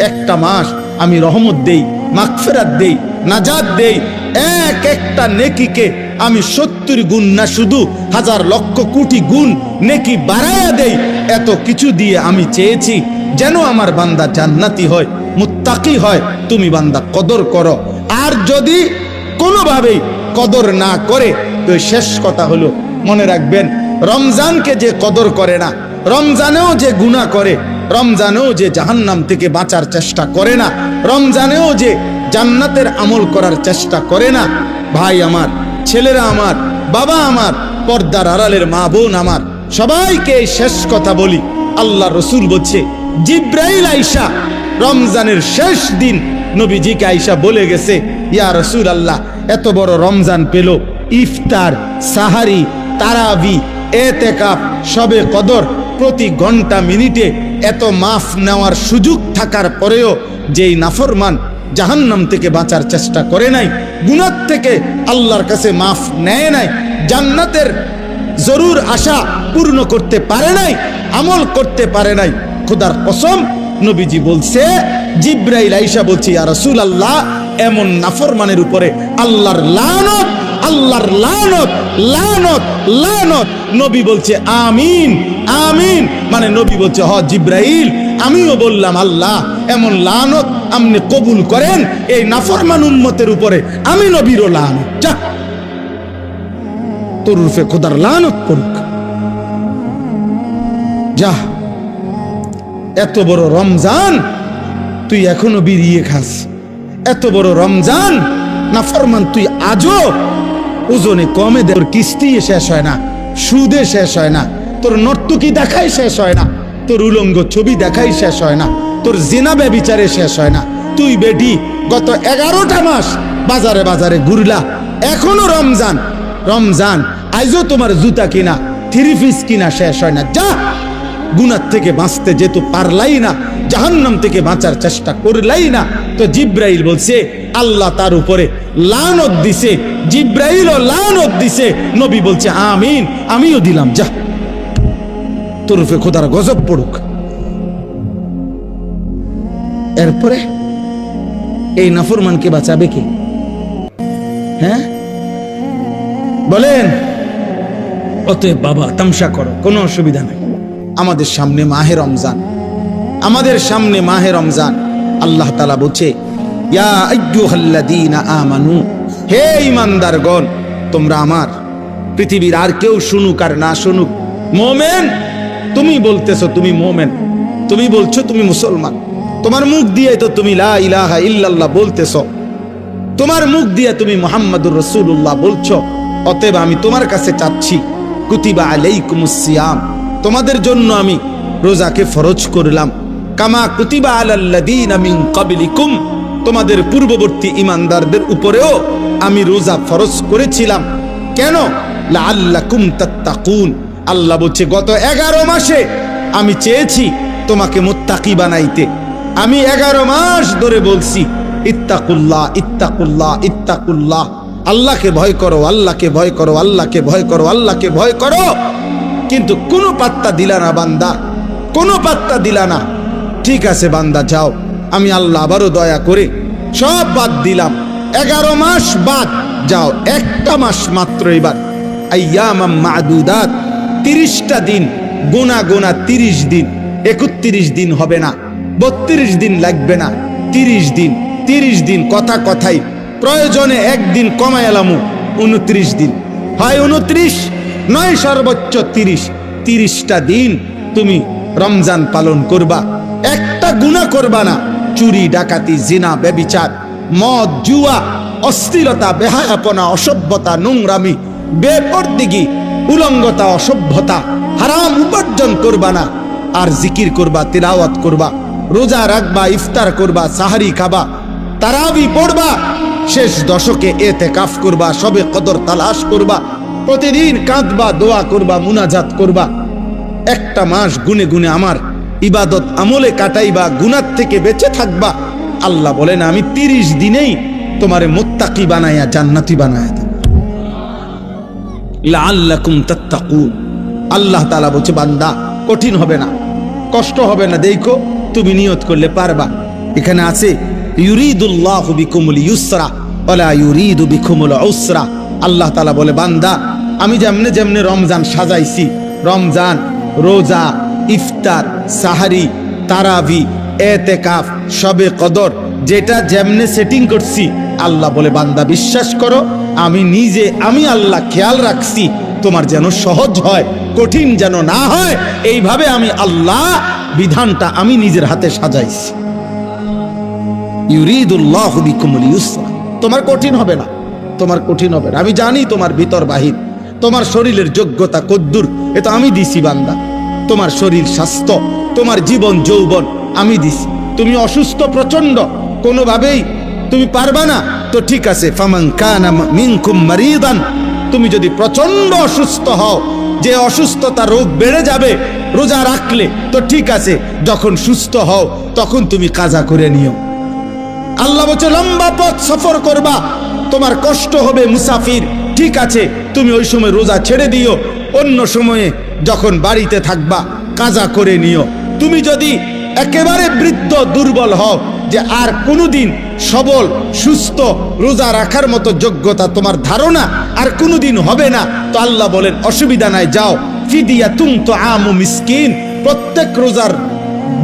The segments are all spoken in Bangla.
একটা মাস আমি রহমত দেই, মাগফিরাত দেই, নাজাত দেই। এক একটা নেকিকে আমি 70 গুণ না শুধু হাজার লক্ষ কোটি গুণ নেকি বাড়ায়া দেই। এত কিছু দিয়ে আমি চেয়েছি যেন আমার বান্দা জান্নাতি হয়, মুত্তাকি হয়। তুমি বান্দা কদর করো। আর যদি কোনোভাবেই কদর না করে, তো শেষ কথা হলো, মনে রাখবেন, রমজানকে যে কদর করে না, রমজানেও যে গুনাহ করে, রমজানেও যে জাহান্নাম থেকে বাঁচার চেষ্টা করে না, রমজানেও যে জান্নাতের আমল করার চেষ্টা করে না, ভাই আমার, ছেলেরা আমার, বাবা আমার, পর্দার আড়ালের মা বোন আমার, সবাইকে এই শেষ কথা বলি। আল্লাহ রসুল বলছে, জিব্রাইল আইসা রমজানের শেষ দিন নবীজিকে আইসা বলে গেছে, ইয়া রসুল আল্লাহ, এত বড় রমজান পেল, ইফতার, সাহারি, তারাবি, এতেকাফ, শবে কদর, প্রতি ঘন্টা মিনিটে এত মাফ নেওয়ার সুযোগ থাকার পরেও যেই নাফরমান জাহান্নাম থেকে বাঁচার চেষ্টা করে নাই, গুনাহ থেকে আল্লাহর কাছে মাফ নেয় নাই, জান্নাতের জরুর আশা পূর্ণ করতে পারে নাই, আমল করতে পারে নাই, খোদার কসম নবীজি বলছে, জিব্রাইল আইসা বলছে, ইয়া রাসূলুল্লাহ, এমন নাফরমানের উপরে আল্লাহর লানত, আল্লাহর লানত, লানত, লানত। নবী বলছে আমিন, আমিন। মানে নবী বলছে, হ জিব্রাইল, আমিও বললাম আল্লাহ এমন লানত আপনি কবুল করেন এই নাফরমান উম্মতের উপরে, আমি নবীরও লানত। যা, তোর রূপে খোদার লানত পড়ুক। যা, এত বড় রমজান তুই এখনো বিড়িয়ে খাস, এত বড় রমজান নাফরমান তুই আজও ওজনে কমে দে, তোর কিস্তি শেষ হয় না, সুদে শেষ হয় না, তোর নর্তকী দেখাই শেষ হয় না, তোর উলঙ্গ ছবি দেখাই শেষ হয় না, তোর জিনা ব্যভিচারে শেষ হয় না। তুই বেটি গত 11টা মাস বাজারে বাজারে ঘুরলা, এখনো রমজান, রমজান আইজও তোমার জুতা কিনা, 3 পিস কিনা শেষ হয় না। যা, গুনাহ থেকে বাঁচতে যেহেতু পারলাই না, জাহান্নাম থেকে বাঁচার চেষ্টা করলাই না, তো জিব্রাইল বলছে আল্লাহ তার উপরে লানত দিছে, জিব্রাইলও লানত দিছে। নবী বলছে আমিন, আমিও দিলাম। যা, তোর উপরে খোদার গজব পড়ুক। এরপরে এই নাফরমানকে বাঁচাবে কে? হ্যাঁ বলেন? অতএব বাবা, তামসা করো, কোনো অসুবিধা নাই। আমাদের সামনে মাহে রমজান, আমাদের সামনে মাহে রমজান। আল্লাহ তাআলা বলছে, ইয়া আইয়ুহাল্লাযীনা আমানু, হে ঈমানদারগণ, তোমরা আমার, পৃথিবীর আর কেউ শুনুক আর না শুনুক, মুমিন, তুমি বলতেছো তুমি মুমিন, তুমি বলছো তুমি মুসলমান, তোমার মুখ দিয়ে তো তুমি লা ইলাহা ইল্লাল্লাহ বলতেছো, তোমার মুখ দিয়ে তুমি মুহাম্মাদুর রাসূলুল্লাহ বলছো। অতএব আমি তোমার কাছে চাচ্ছি, কুতিবা আলাইকুমুস সিয়াম, তোমাদের জন্য আমি রোজাকে ফরজ করলাম, কামা কুতিবা আলাল্লাযীনা মিন ক্বাবলিকুম, তোমাদের পূর্ববর্তী ঈমানদারদের উপরেও আমি রোজা ফরজ করেছিলাম। কেন? লাআল্লাকুম তাত্তাকুন। আল্লাহ বলছে, গত 11 মাসে আমি চেয়েছি তোমাকে মুত্তাকি বানাইতে। আমি 11 মাস ধরে বলছি, ইত্তাকুল্লাহ, ইত্তাকুল্লাহ, ইত্তাকুল্লাহ, আল্লাহকে ভয় করো, আল্লাহকে ভয় করো, আল্লাহকে ভয় করো, আল্লাহকে ভয় করো। কিন্তু কোনো পাত্তা দিলা না বান্দা, কোনো পাত্তা দিলা না। ঠিক আছে বান্দা, যাও, আমি আল্লাহ আবারও দয়া করে সব বাদ দিলাম, 11 মাস বাদ, যাও, একটা মাস মাত্র এবার, আইয়ামাম মা'দুদাত, 30টা দিন গোনা গোনা, 30 দিন, 31 দিন হবে না, 32 দিন লাগবে না, 30 দিন, 30 দিন, কথা কথাই, প্রয়োজনে একদিন কমায় এলামু, 29 দিন, হয় 29 নয় সর্বোচ্চ 30, 30টা দিন তুমি রমজান পালন করবা, একটা গুনাহ করবা না। চুরি, ডাকাতি, জিনা, ব্যভিচার, মদ, জুয়া, অশ্লীলতা, বেহায়াপনা, অসভ্যতা, নোংরামি, বেপরদিগি, উলঙ্গতা, অসভ্যতা, হারাম উপার্জন করবা না। আর জিকির করবা, তিলাওয়াত করবা, রোজা রাখবা, ইফতার করবা, সাহারি খাবা, তারাবি পড়বা, শেষ দশকে এতেকাফ করবা, শবে কদর তালাশ করবা, প্রতিদিন কাঁদবা, দোয়া করবা, মুনাজাত করবা, একটা মাস গুনে গুনে আমার ইবাদত আমলে কাটাইবা, গুনাহ থেকে বেঁচে থাকবা। আল্লাহ বলেন, আমি 30 দিনেই তোমারে মুত্তাকি বানায়া জান্নাতি বানায়া দেব, লাআল্লাকুম তাত্তাকুন। আল্লাহ তাআলা বলছে, বান্দা, কঠিন হবে না, কষ্ট হবে না, দেখো তুমি নিয়ত করলে পারবা। এখানে আছে ইউরিদুল্লাহু বিকুমুল ইউসরা ওয়ালা ইউরিদু বিকুমুল উসরা। আল্লাহ তাআলা বলে, বান্দা আমি যেমনে যেমনে রমজান সাজাইছি, রমজান, রোজা, ইফতার, সাহারি, তারাবি, এতেকাফ, শবে কদর, যেটা যেমনে সেটিং করছি, আল্লাহ বলে বান্দা বিশ্বাস করো আমি নিজে, আমি আল্লাহ খেয়াল রাখছি তোমার যেন সহজ হয়, কঠিন যেন না হয়। এইভাবে আমি আল্লাহ বিধানটা আমি নিজের হাতে সাজাইছি। ইউরিদুল্লাহু বিকুমুল ইউসরা, তোমার কঠিন হবে না, তোমার কঠিন হবে না। আমি জানি তোমার ভিতর বাহির, তোমার শরীরের যোগ্যতা কদ্দুর, এ তো আমি দিছি বান্দা। তোমার শরীর স্বাস্থ্য, তোমার জীবন যৌবন আমি দিছি। তুমি অসুস্থ প্রচন্ড, কোনোভাবেই তুমি পারবা না, তো ঠিক আছে, ফামান কানা মিনকুম মারিদান, তুমি যদি প্রচন্ড অসুস্থ হও, যে অসুস্থতা রোগ বেড়ে যাবে রোজা রাখলে, তো ঠিক আছে, যখন সুস্থ হও তখন তুমি কাজা করে নিও। আল্লাহ বলছে লম্বা পথ সফর করবা, তোমার কষ্ট হবে, মুসাফির, ঠিক আছে, তুমি ওই সময় রোজা ছেড়ে দিও, অন্য সময়ে যখন বাড়িতে থাকবা কাজা করে নিও। তুমি যদি একেবারে বৃদ্ধ দুর্বল হও, যে আর কোনোদিন সবল সুস্থ রোজা রাখার মতো যোগ্যতা তোমার ধারণা আর কোনোদিন হবে না, তো আল্লাহ বলেন অসুবিধা নাই, যাও ফিদিয়াতুন তুআমু মিসকিন, প্রত্যেক রোজার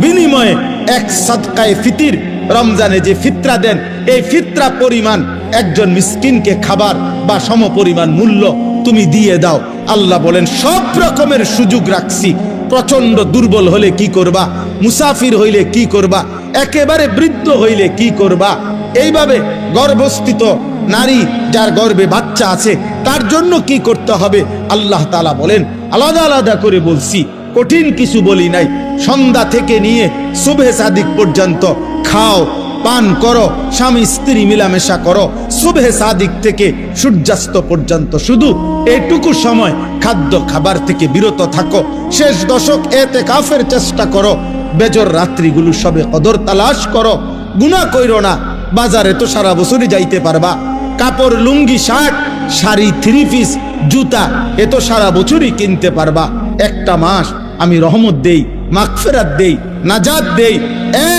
বিনিময়ে এক সাদকায়ে ফিতির, রমজানে যে ফিতরা দেন এই ফিতরা পরিমাণ একজন মিসকিনকে খাবার বা সমপরিমাণ মূল্য তুমি দিয়ে দাও। আল্লাহ বলেন সব রকমের সুযোগ রাখছি। প্রচন্ড দুর্বল হলে কি করবা, মুসাফির হইলে কি করবা, একেবারে বৃদ্ধ হইলে কি করবা, এইভাবে গর্ভস্থিত নারী যার গর্ভে বাচ্চা আছে তার জন্য কি করতে হবে, আল্লাহ তাআলা বলেন আলাদা আলাদা করে বলছি, কঠিন কিছু বলি নাই। সন্ধ্যা থেকে নিয়ে সুবহে সাদিক পর্যন্ত খাও, পান করো, স্বামী স্ত্রী মিলামেশা করো, সুবহে সাদিক থেকে সূর্যাস্ত পর্যন্ত শুধু এইটুকু সময় খাদ্য খাবার থেকে বিরত থাকো। শেষ দশক এতেকাফের চেষ্টা করো, বেজর রাত্রিগুলো সবে কদর তালাশ করো, গুনাহ কইরো না। বাজারে তো সারা বছরই যাইতে পারবা, কাপড় লুঙ্গি শার্ট শাড়ি থ্রি পিস জুতা এ তো সারা বছরই কিনতে পারবা। একটা মাস আমি রহমত দেই, মাগফিরাত দেই, নাজাত দেই,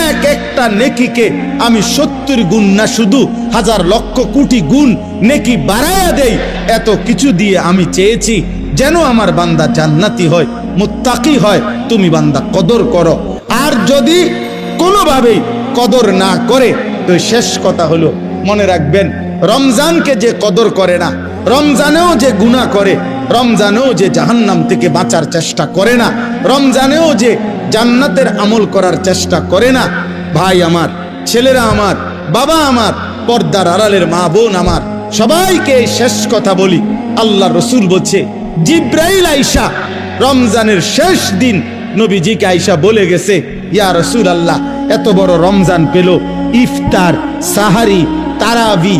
এক একটা নেকিকে আমি 70 গুণ না শুধু হাজার লক্ষ কোটি গুণ নেকি বাড়ায়া দেই। এত কিছু দিয়ে আমি চেয়েছি যেন আমার বান্দা জান্নাতি হয়, মুত্তাকি হয়। তুমি বান্দা কদর করো, আর যদি কোনোভাবেই কদর না করে তো শেষ কথা হলো মনে রাখবেন, রমজানকে যে কদর করে না, রমজানেও যে গুনাহ করে, রমজানেও যে জাহান্নাম থেকে বাঁচার চেষ্টা করে না, রমজানেও যে জান্নাতের আমল করার চেষ্টা করে না, ভাই আমার, ছেলেরা আমার, বাবা আমার, পর্দার আড়ালের মা বোন আমার, সবাইকে শেষ কথা বলি। আল্লাহ রসুল বলছে জিব্রাইল আইসা রমজানের শেষ দিন নবীজিকে আইসা বলে গেছে, ইয়া রাসূলুল্লাহ এত বড় রমজান পেল, ইফতার, সাহারি, তারাবি,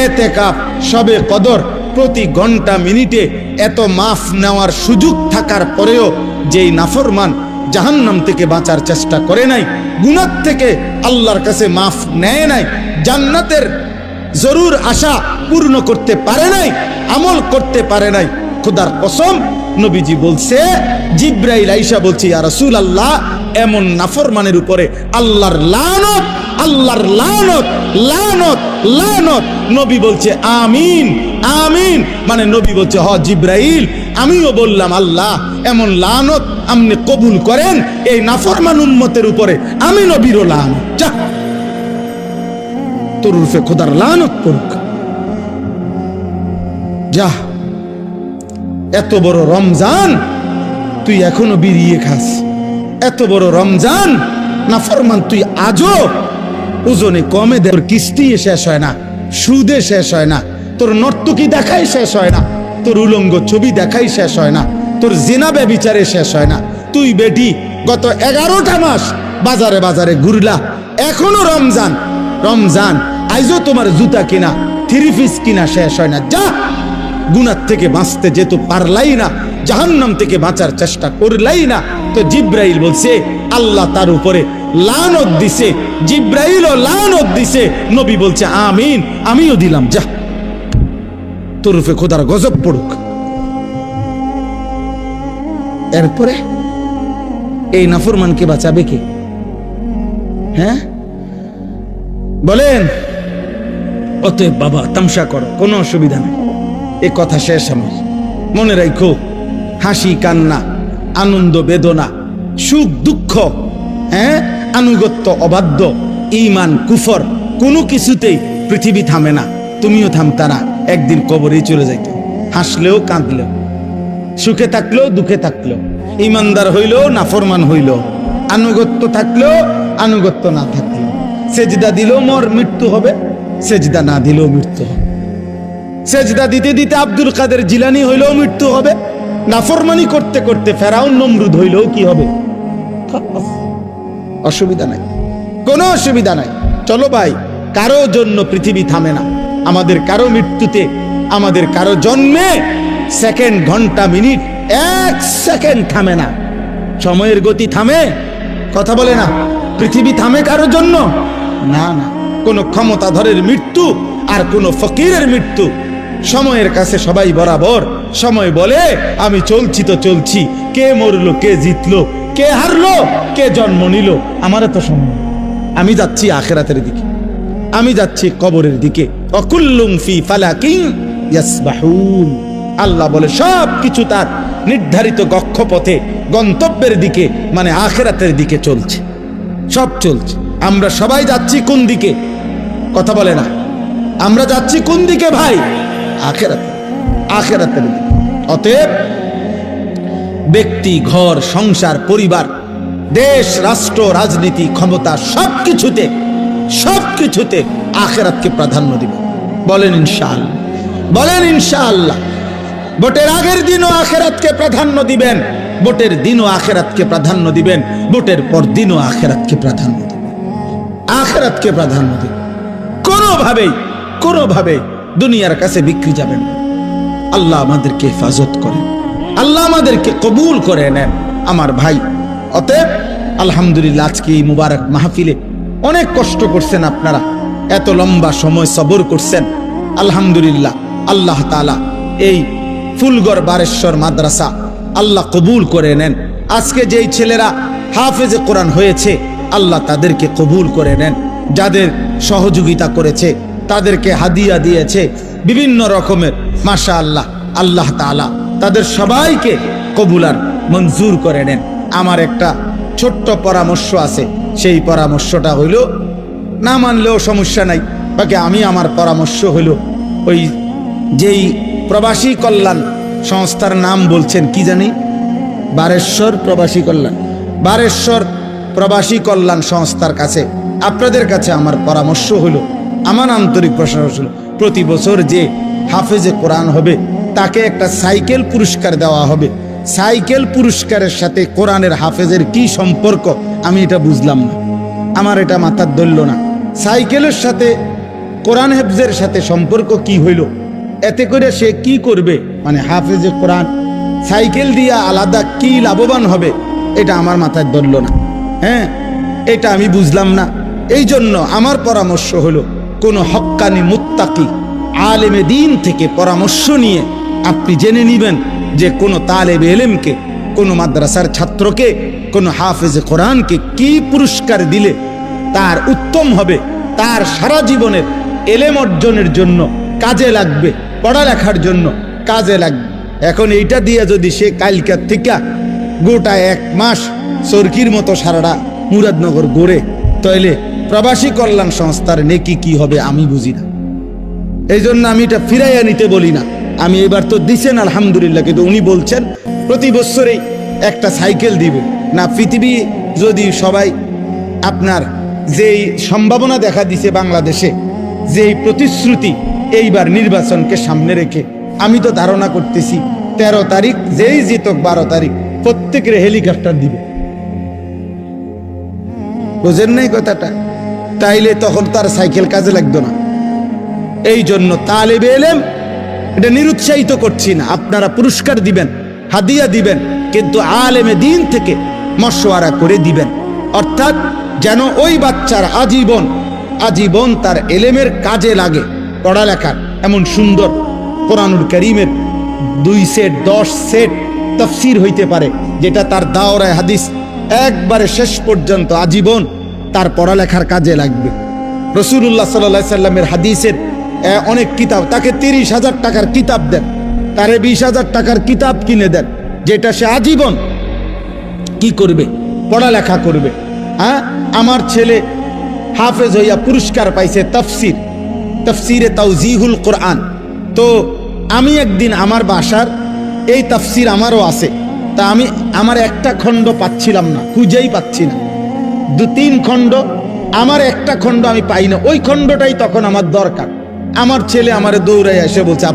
এতেকাফ, শবে কদর, প্রতি ঘন্টা মিনিটে এত মাফ নেওয়ার সুযোগ থাকার পরেও যেই নাফরমান জাহান্নাম থেকে বাঁচার চেষ্টা করে নাই, গুনাহ থেকে আল্লাহর কাছে মাফ নেয় নাই, জান্নাতের জরুর আশা পূর্ণ করতে পারে নাই, আমল করতে পারে নাই, খোদার কসম নবীজি বলছে, জিব্রাইল আইসা বলছে ইয়া রাসূলুল্লাহ এমন নাফরমানের উপরে আল্লাহর লানত, আল্লাহর লানত, লানত, লানত। নবী বলছে আমিন, আমিন, মানে নবী বলছে হ জিব্রাইল আমিও বললাম আল্লাহ এমন লানত আপনি কবুল করেন এই নাফরমান উম্মতের উপরে, আমি নবীরও লানত, যা তোর রূপে খোদার লানত পড়ুক, যা। এত বড় রমজান তুই এখনো বিড়িয়ে খাস, এত বড় রমজান নাফরমান তুই আজও ওজনে কমে দে, তোর কিস্তি শেষ হয় না, সুদে শেষ হয় না, তোর নর্তকী দেখাই শেষ হয় না, তোর উলঙ্গ ছবি দেখাই শেষ হয় না, তোর জিনা ব্যভিচারে শেষ হয় না। তুই বেটি গত 11টা মাস বাজারে বাজারে ঘুরলা, এখনো রমজান, রমজান আইজও তোমার জুতা কিনা থ্রি পিস কিনা শেষ হয় না, যা। গুনাহ থেকে বাঁচতে যেহেতু পারলাই না, জাহান্নাম থেকে বাঁচার চেষ্টা করলাই না, তো জিব্রাইল বলছে আল্লাহ তার উপরে লানত দিছে, জিব্রাইলও লানত দিছে, নবী বলছে আমিন, আমিও দিলাম, যা তোর উপরে খোদার গজব পড়ুক। এরপরে এই নাফরমানকে বাঁচাবে কে? হ্যাঁ, বলেন অতএব বাবা তামসা করো, কোনো অসুবিধা নেই। এ কথা শেষ আমার। মনে রাখো, হাসি কান্না, আনন্দ বেদনা, সুখ দুঃখ, আনুগত্য অবাধ্য, ঈমান কুফর, কোনো কিছুতেই পৃথিবী থামে না। তুমিও থামতা না, একদিন কবরেই চলে যাইত। হাসলেও কাঁদলেও, সুখে থাকলেও দুঃখে থাকলেও, ইমানদার হইলেও নাফরমান হইলেও, আনুগত্য থাকলেও আনুগত্য না থাকলেও, সেজদা দিলেও মোর মৃত্যু হবে, সেজদা না দিলেও মৃত্যু হবে। সেজদা দিতে দিতে আব্দুল কাদের জিলানী হইলেও মৃত্যু হবে, নাফরমানি করতে করতে ফেরাউন নমরুদ হইলেও কি হবে? অসুবিধা নাই, কোনো অসুবিধা নাই। চলো ভাই, কারো জন্য পৃথিবী থামে না। আমাদের কারো মৃত্যুতে, আমাদের কারো জন্মে সেকেন্ড, ঘন্টা, মিনিট, এক সেকেন্ড থামে না। সময়ের গতি থামে? কথা বলে না। পৃথিবী থামে কারো জন্য? না না। কোন ক্ষমতাধরের মৃত্যু আর কোন ফকিরের মৃত্যু সময়ের কাছে সবাই বরাবর। সময় বলে আমি চলছি তো চলছি, কে মরলো, কে জিতলো, কে হারলো, কে জন্ম নিল, আমারও তো সময়। আমি যাচ্ছি আখিরাতের দিকে, আমি যাচ্ছি কবরের দিকে। অকুল্লুম ফি ফালাকিন ইয়াসবাহুন। আল্লাহ বলে সব কিছু তার নির্ধারিত কক্ষপথে, গন্তব্যের দিকে, মানে আখিরাতের দিকে চলছে, সব চলছে। আমরা সবাই যাচ্ছি কোন দিকে? কথা বলে না। আমরা যাচ্ছি কোন দিকে ভাই? আখিরাতে, আখিরাতের দিকে। অতএব ব্যক্তি, ঘর, সংসার, পরিবার, দেশ, রাষ্ট্র, রাজনীতি, ক্ষমতা, সবকিছুতে সবকিছুতে আখিরাতকে প্রাধান্য দিবেন। বলেন ইনশাআল্লাহ, বলেন ইনশাআল্লাহ। ভোটের আগের দিনও আখিরাতকে প্রাধান্য দিবেন, ভোটের দিনও আখিরাতকে প্রাধান্য দিবেন, ভোটের পর দিনও আখিরাতকে প্রাধান্য দিবেন, আখিরাতকে প্রাধান্য দিবেন। কোনোভাবেই দুনিয়ার কাছে বিক্রি যাবেন না। আল্লাহ আমাদেরকে হেফাজত করেন, আল্লাহ আমাদেরকে কবুল করে নেন আমার ভাই। অতএব আলহামদুলিল্লাহ, আজকে এই মুবারক মাহফিলে অনেক কষ্ট করছেন আপনারা, এত লম্বা সময় সবর করছেন। আলহামদুলিল্লাহ, আল্লাহ তাআলা এই ফুলগড় বারেশ্বর মাদ্রাসা আল্লাহ কবুল করে নেন। আজকে যেই ছেলেরা হাফেজে কোরআন হয়েছে, আল্লাহ তাদেরকে কবুল করে নেন। যাদের সহযোগিতা করেছে, তাদেরকে হাদিয়া দিয়েছে বিভিন্ন রকমের, মাশাআল্লাহ, আল্লাহ তাআলা তাদের সবাইকে কবুলার মঞ্জুর করে নেন। আমার একটা ছোট্ট পরামর্শ আছে, সেই পরামর্শটা হইল, না মানলেও সমস্যা নাই, বাকি আমি আমার পরামর্শ হইল, ওই যেই প্রবাসী কল্যাণ সংস্থার নাম বলছেন কি জানি, বারেশ্বর প্রবাসী কল্যাণ, বারেশ্বর প্রবাসী কল্যাণ সংস্থার কাছে, আপনাদের কাছে আমার পরামর্শ হলো, আমার আন্তরিক প্রশংসা হলো, প্রতি বছর যে হাফেজে কোরআন হবে তাকে একটা সাইকেল পুরস্কার দেওয়া হবে। সাইকেল পুরস্কারের সাথে কোরআনের হাফেজের কি সম্পর্ক আমি এটা বুঝলাম না, আমার এটা মাথার ধরল না। সাইকেলের সাথে কোরআন হেফজের সাথে সম্পর্ক কি হইল? এতে করে সে কি করবে, মানে হাফেজে কোরআন সাইকেল দিয়া আলাদা কি লাভবান হবে, এটা আমার মাথায় ধরল না। এটা আমি বুঝলাম না। এই জন্য আমার পরামর্শ হলো, কোনো হক্কানি মুত্তাকি আলেমে দ্বীন থেকে পরামর্শ নিয়ে আপনি জেনে নেবেন যে কোনো তালেবে ইলমকে, কোনো মাদ্রাসার ছাত্রকে, কোনো হাফেজে কোরআনকে কি পুরস্কার দিলে তার উত্তম হবে, তার সারা জীবনের এলেম অর্জনের জন্য কাজে লাগবে, পড়ালেখার জন্য কাজে লাগবে। এখন এইটা দিয়ে যদি সে কালকার থেকে গোটা এক মাস সরকির মতো সারাটা মুরাদনগর ঘুরে, তাইলে প্রবাসী কল্যাণ সংস্থার নেকি কি হবে আমি বুঝি না। এই জন্য আমি এটা ফিরাইয়া নিতে বলি না। আমি এবার তো দিছেন আলহামদুলিল্লাহ, কিন্তু উনি বলছেন প্রতি বছরেই একটা সাইকেল দিবে না। পৃথিবী যদি সবাই, আপনার যেই সম্ভাবনা দেখা দিছে বাংলাদেশে, যেই প্রতিশ্রুতি এইবার নির্বাচনকে সামনে রেখে, আমি তো ধারণা করতেছি 13 তারিখ যেই জিতক 12 তারিখ প্রত্যেকের হেলিকপ্টার দিবে। বুঝেন নাই কথাটা? তাইলে তখন তার সাইকেল কাজে লাগতো না। এই জন্য তালেবে ইলম, এটা নিরুৎসাহিত করছি না, আপনারা পুরস্কার দিবেন, হাদিয়া দিবেন, কিন্তু আলেমে দ্বীন থেকে মশওয়ারা করে দিবেন, অর্থাৎ যেন ওই বাচ্চার আজীবন তার এলেমের কাজে লাগে। পড়ালেখার এমন সুন্দর কোরআনুল কারীমের 2 সেট 10 সেট তাফসীর হইতে পারে, যেটা তার দাওরায়ে হাদিস একবারে শেষ পর্যন্ত আজীবন তার পড়ালেখার কাজে লাগবে। রাসূলুল্লাহ সাল্লাল্লাহু আলাইহি সাল্লামের হাদিসের অনেক কিতাব, তাকে 30,000 টাকার কিতাব দেন, তারে 20,000 টাকার কিতাব কিনে দেন, যেটা সে আজীবন কি করবে, পড়ালেখা করবে। হ্যাঁ, আমার ছেলে হাফেজ হইয়া পুরস্কার পাইছে তফসিরে তাওজিহুল কোরআন। তো আমি একদিন আমার বাসার এই তাফসির আমারও আছে, তা আমি আমার একটা খণ্ড পাচ্ছিলাম না, খুঁজেই পাচ্ছি না, 2-3 খণ্ড, আমার একটা খণ্ড আমি পাই না, ওই খণ্ডটাই তখন আমার দরকার। আমার ছেলে আমারে দৌড়াই এসে বলছে,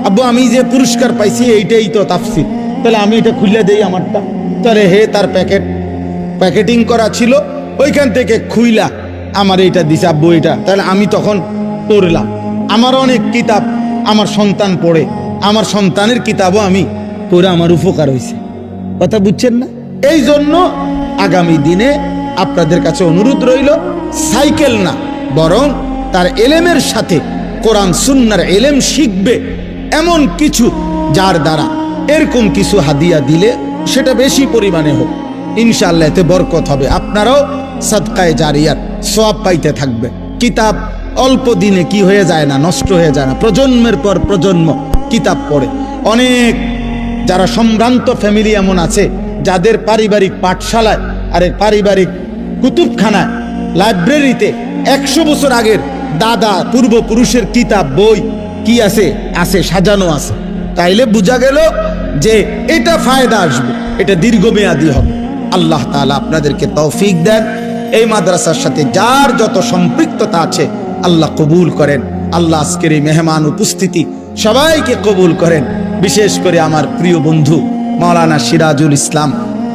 আব্বু আমি যে পুরস্কার পাইছি এইটাই তো তাফসির, তাহলে আমি এটা খুলে দেই আমারটা। তাহলে তার প্যাকেটিং করা ছিল, ওইখান থেকে খুইলা আমার এইটা দিছে, আব্বু এটা। তাহলে আমি তখন পড়লাম, আমার অনেক কিতাব আমার সন্তান পড়ে, আমার সন্তানের কিতাবও আমি পড়ে আমার উপকার হয়েছে। কথা বুঝছেন না? এই জন্য আগামী দিনে আপনাদের কাছে অনুরোধ রইল, সাইকেল না বরং তার এলেমের সাথে কোরআন সুন্নাহর এলেম শিখবে এমন কিছু, যার দ্বারা এরকম কিছু হাদিয়া দিলে সেটা বেশি পরিমাণে হোক, ইনশাআল্লাহ এতে বরকত হবে, আপনারাও সাদকায়ে জারিয়ার সওয়াব পাইতে থাকবে। কিতাব অল্প দিনে কি হয়ে যায় না, নষ্ট হয়ে যায় না, প্রজন্মের পর প্রজন্ম কিতাব পড়ে। অনেক যারা সম্ভ্রান্ত ফ্যামিলি এমন আছে যাদের পারিবারিক পাঠশালায় আরে পারিবারিক কুতুবখানায় লাইব্রেরিতে 100 বছর আগের দাদা পূর্বপুরুষের কিতাব বই কি আছে সাজানো আছে। তাইলে বোঝা গেল যে এটা ফায়দা আসবে, এটা দীর্ঘমেয়াদী হবে। আল্লাহ তাআলা আপনাদেরকে তৌফিক দেন। এই মাদ্রাসার সাথে যার যত সম্পৃক্ততা আছে আল্লাহ কবুল করেন। আল্লাহ আজকের এই মেহমান উপস্থিতি সবাইকে কবুল করেন। বিশেষ করে আমার প্রিয় বন্ধু মাওলানা সিরাজুল ইসলাম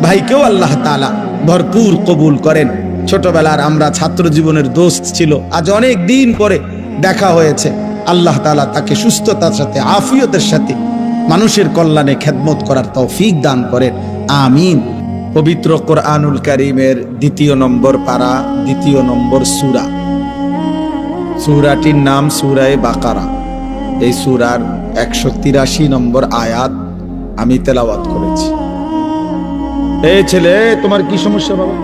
ভাইকেও আল্লাহ তাআলা ভরপুর কবুল করেন। ছোটবেলার আমরা ছাত্র জীবনের দোস্ত ছিল, আজ অনেক দিন পরে দেখা হয়েছে। আল্লাহ তাআলা তাকে সুস্থতার সাথে আফিয়তের সাথে মানুষের কল্যাণে খেদমত করার তৌফিক দান করেন, আমিন। পবিত্র কোরআনুল কারীমের 2 নম্বর পারা 2 নম্বর সূরা, সূরাটির নাম সূরায়ে বাকারা। এই সূরার 183 নম্বর আয়াত আমি তেলাওয়াত করেছি। এই ছেলে, তোমার কি সমস্যা বাবা?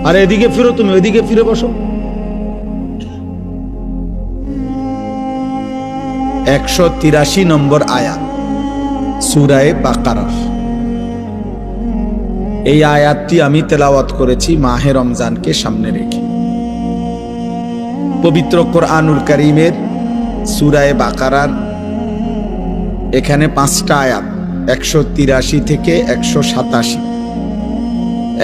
আরে এদিকে ফিরো, তুমি ওইদিকে ফিরে বসো। 183 নম্বর আয়াত সূরায়ে বাকারা। এই আয়াতটি আমি তেলাওয়াত করেছি মাহে রমজানকে সামনে রেখে। পবিত্র কোরআনুল কারীমের সূরায়ে বাকারার এখানে 5টা আয়াত, 183 থেকে 187,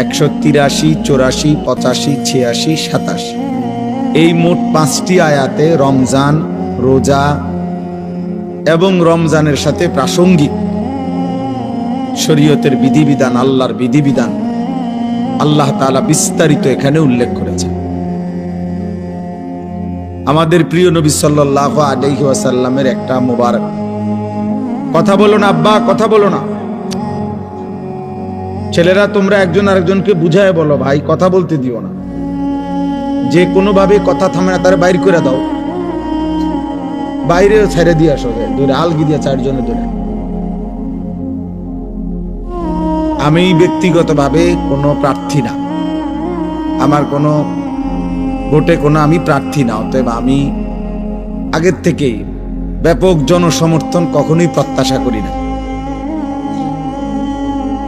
183, 84, 85, 86, 87, এই মোট 5টি আয়াতে রমজান, রোজা এবং রমজানের সাথে প্রাসঙ্গিক শরীয়তের বিধিবিধান, আল্লাহর বিধিবিধান আল্লাহ তাআলা বিস্তারিত এখানে উল্লেখ করেছেন। আমাদের প্রিয় নবী সাল্লাল্লাহু আলাইহি ওয়াসাল্লামের একটা মোবারক কথা বলো না আব্বা, কথা বলো না। ছেলেরা তোমরা একজন আরেকজনকে বুঝায় বলো, ভাই কথা বলতে দিও না। যে কোনো ভাবে কথা থামে না তার বাইর করে দাও, বাইরে ছেড়ে দিয়ে আসো, দূরে আলগি দিয়ে 4 জনে দূরে। আমি ব্যক্তিগতভাবে কোনো প্রার্থী না, আমার কোনো ভোটে কোনো আমি প্রার্থী না, অতএব আমি আগের থেকেই ব্যাপক জনসমর্থন কখনোই প্রত্যাশা করি না।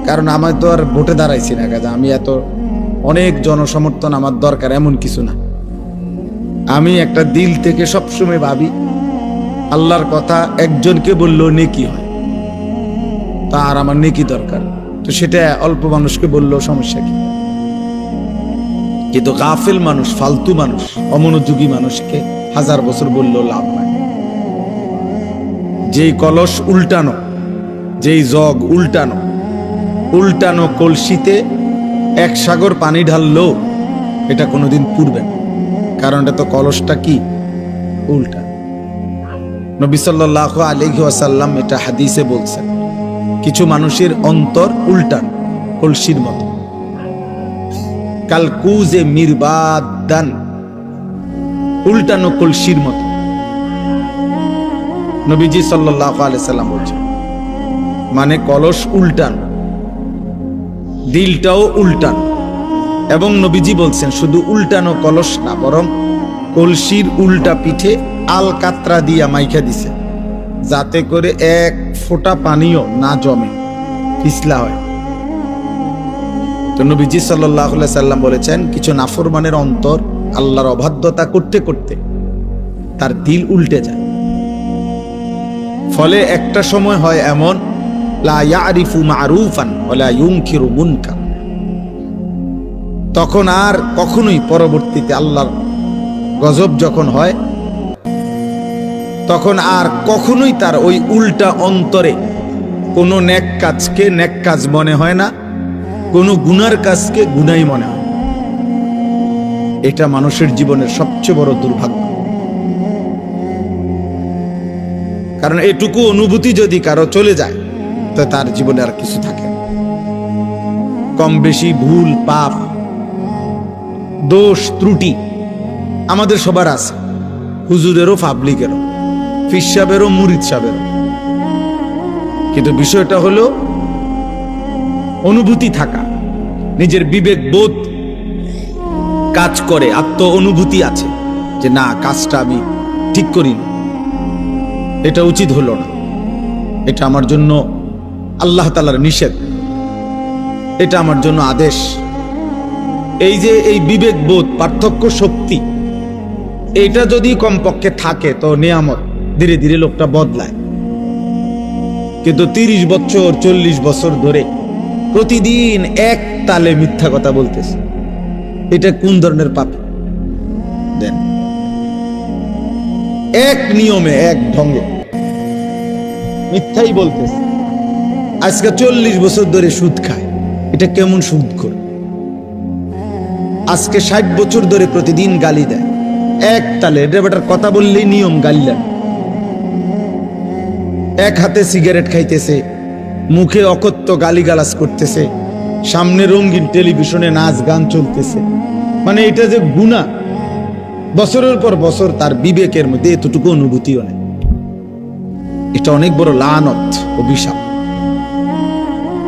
কারণ আমার তো আর ভোটে দাঁড়াইছি না, কাজে আমি এত অনেক জনসমর্থন আমার দরকার এমন কিছু না। আমি একটা দিল থেকে সবসময় ভাবি আল্লাহর কথা একজনকে বললেও নেকি হয়, তা আর আমার নেকি দরকার, তো সেটা অল্প মানুষকে বললেও সমস্যা কি। কিন্তু গাফিল মানুষ, ফালতু মানুষ, অমনোযোগী মানুষকে 1000 বছর বললেও লাভ নাই। যেই কলস উল্টানো, যেই জগ উল্টানো, উল্টানো কলসিতে 1 সাগর পানি ঢাললেও এটা কোনোদিন পুড়বে না, কারণ এটা তো কলসটা কি উল্টা। নবী সাল্লাল্লাহু আলাইহি ওয়াসাল্লাম এটা হাদিসে বলছেন, কিছু মানুষের অন্তর উল্টান কলসির মতো, কালকুজে মিরবাদান, উল্টানো কলসির মতো। নবীজি সাল্লাল্লাহু আলাইহি সাল্লাম বলছেন, মানে কলস উল্টান, দিলটাও উল্টান। এবং নবীজি বলছেন শুধু উল্টানো কলস না, বরং কলসির উল্টা পিঠে আল কাতরা দিয়া মাইখা দিছে, যাতে করে এক ফোঁটা পানিও না জমে, পিছলা হয়। তো নবীজি সাল্লাল্লাহু আলাইহি সাল্লাম বলেছেন, কিছু নাফরমানের অন্তর আল্লাহর অবাধ্যতা করতে করতে তার দিল উল্টে যায়। ফলে একটা সময় হয় এমন, লা ইয়ারিফু মারুফান ওয়ালা ইউনকিরু মুনকার, তখন আর কখনোই পরবর্তীতে আল্লাহর গজব যখন হয়, তখন আর কখনোই তার ওই উল্টা অন্তরে কোনো নেক কাজকে নেক কাজ মনে হয় না, কোনো গুনার কাজকে গুনাই মনে হয়। এটা মানুষের জীবনের সবচেয়ে বড় দুর্ভাগ্য। কারণ এটুকু অনুভূতি যদি কারো চলে যায়, তো তার জীবনে আর কিছু থাকে না। কম বেশি ভুল, পাপ, দোষ, ত্রুটি আমাদের সবার আছে, হুজুরেরও, পাবলিকেরও, ফির সাহেবেরও, মুরিদ সাহেবেরও। কিন্তু বিষয়টা হলো অনুভূতি থাকা, নিজের বিবেক বোধ কাজ করে, আত্ম অনুভূতি আছে যে না, কাজটা আমি ঠিক করিনি, এটা উচিত হলো না, এটা আমার জন্য আল্লাহ তাআলার নিষেধ, এটা আমার জন্য আদেশ। এই যে এই বিবেক বোধ, পার্থক্য শক্তি, এটা যদি কমপক্ষে থাকে তো নিয়ামত, ধীরে ধীরে লোকটা বদলায়। কিন্তু 30 বছর 40 বছর ধরে প্রতিদিন এক তালে মিথ্যা কথা বলতেছে, এটা কোন ধরনের পাপ? দেন এক নিয়মে, এক ঢঙ্গে মিথ্যাই বলতেছে। আজকে 40 বছর ধরে সুদ খায়, এটা কেমন সুদ করে? আজকে 60 বছর ধরে প্রতিদিন গালি দেয় এক তালে, এটা বেটার কথা বললেই নিয়ম, গালি দেয়। এক হাতে সিগারেট খাইতেছে, মুখে অকথ্য গালিগালাজ করতেছে, সামনে রঙিন টেলিভিশনে নাচ গান চলতেছে। মানে এটা যে গুনাহ, বছরের পর বছর তার বিবেকের মধ্যে এতটুকু অনুভূতিও নেই। এটা অনেক বড় লানত, অভিশাপ,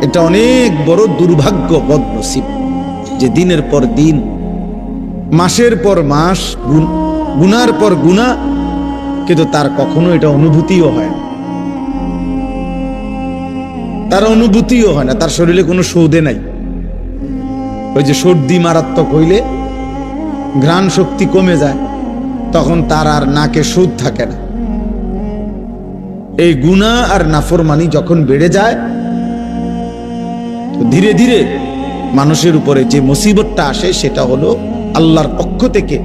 এটা অনেক বড় দুর্ভাগ্য, বদনসিব, যে দিনের পর দিন, মাসের পর মাস গুনার পর গুনাহ, কিন্তু তার কখনো এটা অনুভূতিও হয় না, তার অনুভূতিও হয় না, তার শরীরে কোনো সৌদে নাই। ওই যে সর্দি মারাত্মক হইলে ঘ্রাণ শক্তি কমে যায়, তখন তার আর নাকে সুদ থাকে না। এই গুনাহ আর নাফরমানি যখন বেড়ে যায়, তো ধীরে ধীরে মানুষের উপরে যে মুসিবতটা আসে, সেটা হলো আল্লাহর পক্ষ থেকে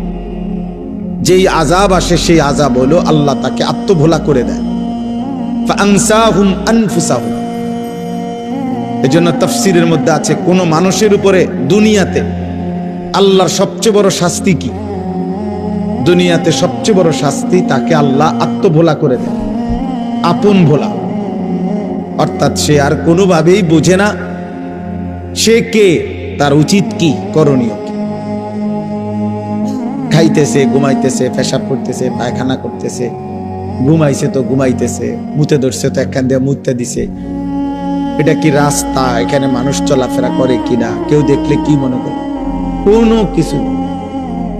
যেই আযাব আসে, সেই আযাব হলো আল্লাহ তাকে আত্মভোলা করে দেয়। ফাআনসাহুম আনফুসাহুম। এজন্য তাফসীরের মধ্যে আছে, কোন মানুষের উপরে দুনিয়াতে আল্লাহর সবচেয়ে বড় শাস্তি কি? দুনিয়াতে সবচেয়ে বড় শাস্তি, তাকে আল্লাহ আত্মভোলা করে দেয়, আপন ভোলা। অর্থাৎ সে আর কোনোভাবেই বোঝে না সে কে, তার উচিত কি, করণীয় কি। খাইতেছে, ঘুমাইতেছে, পেশাব করতেছে, পায়খানা করতেছে, ঘুমাইছে তো ঘুমাইতেছে, মুতে ধরছে তো একখান দিয়ে মুতে দিছে। এটা কি রাস্তা? এখানে মানুষ চলাফেরা করে কিনা, কেউ দেখলে কি মনে করে? কোনো কিছু।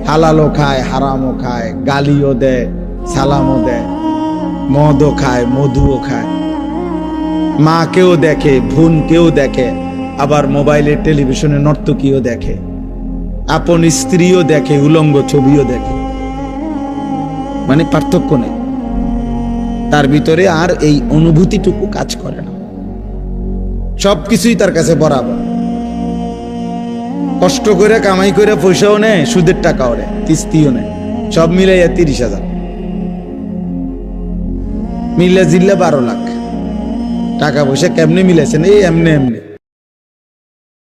হালালও খায়, হারামও খায়, গালিও দেয়, সালামও দেয়, মদও খায়, মধুও খায়, মাকেও দেখে, বোনকেও দেখে, আবার মোবাইলে টেলিভিশনে নর্তকীও দেখে, আপন স্ত্রীও দেখে, উলঙ্গ ছবিও দেখে। মানে পার্থক্য নেই তার ভিতরে, আর এই অনুভূতিটুকু কাজ করে না। সবকিছুই তার কাছে বরাবর। কষ্ট করে কামাই করে পয়সাও নেয়, সুদের টাকাও নেয়, কিস্তিও নেয়, সব মিলাইয়া 30,000, মিলে জিল্লা 12 লাখ টাকা পয়সা কেমনে মিলাইছেন? এই এমনি এমনি।